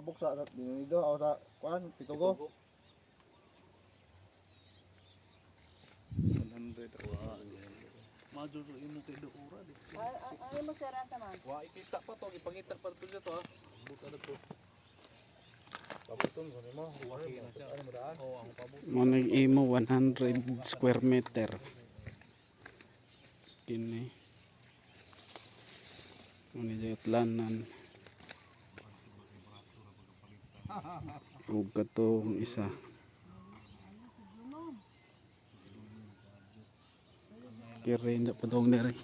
kabuksa sa dinido o sa kuan pitugo. 100 wa. Maduro imo kay doora di. Ay mo sira ta man. Wa ikita pa to, ipangita pa to dito ha. Buta na to. Pabuton ko nimo. Waki na siya. Ano mo daan? Oo, ang pabuto. Mo nag-imo 100 square meter. Kini. Muni jayatlanan. Ug katong isa. Kira hindi pa tong dere.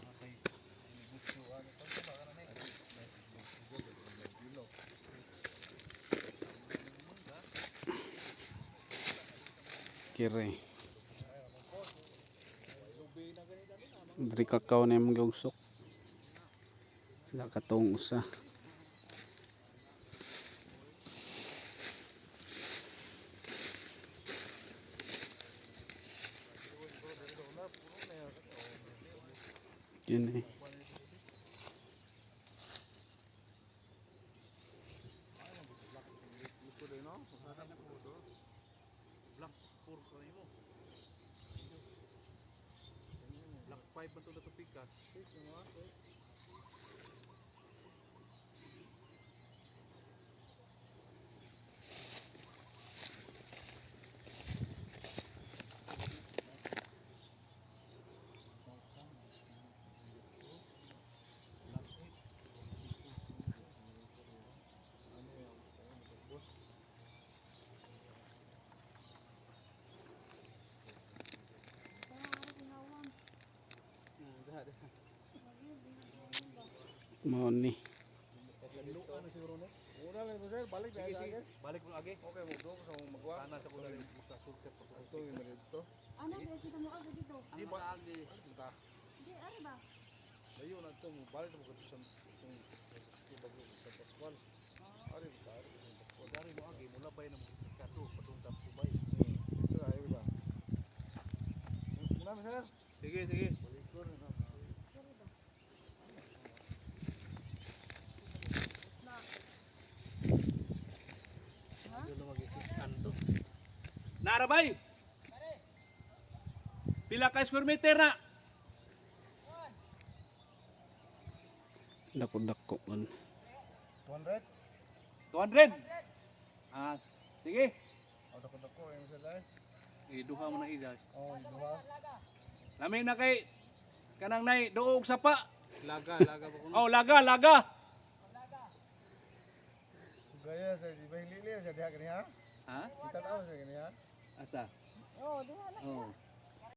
Kira. Dari kakao na yung gyugsok. Wala katong usa. Yun eh. Black 4 ko nimo. Black 5 man to na to pikas. Mao ni. Ano siguro ni? Una lang mo sir, balik na Sige, agad. balik mo agi. Okay, mo do sa magwa. Sana sa kuno sa sunset pa to. Ito yung dito. Ano ba kita mo agi dito? Di ba agi? Kita. Di ari ba? Layo na to, balik na mo kadto sa bago sa Pascual. Ari ba? O dari mo agi mula bay na mo kato patong tap subay. Sir, ayo ba? Muna sir. Sige, sige. Balik na. Narabay. Pila ka square meter na? Dako-dako man. 200. 200. Ah, sige. O dako yung sir dai. Iduha mo na igas. Oh, duha. Lami na kay kanang nay doog sa pa. Laga pa kuno. Oh, laga, laga. Gaya sa di ba hilili sa diha kaniya? Ha? Kita tahu sa kaniya. Asa? Oh, diha na. Oh.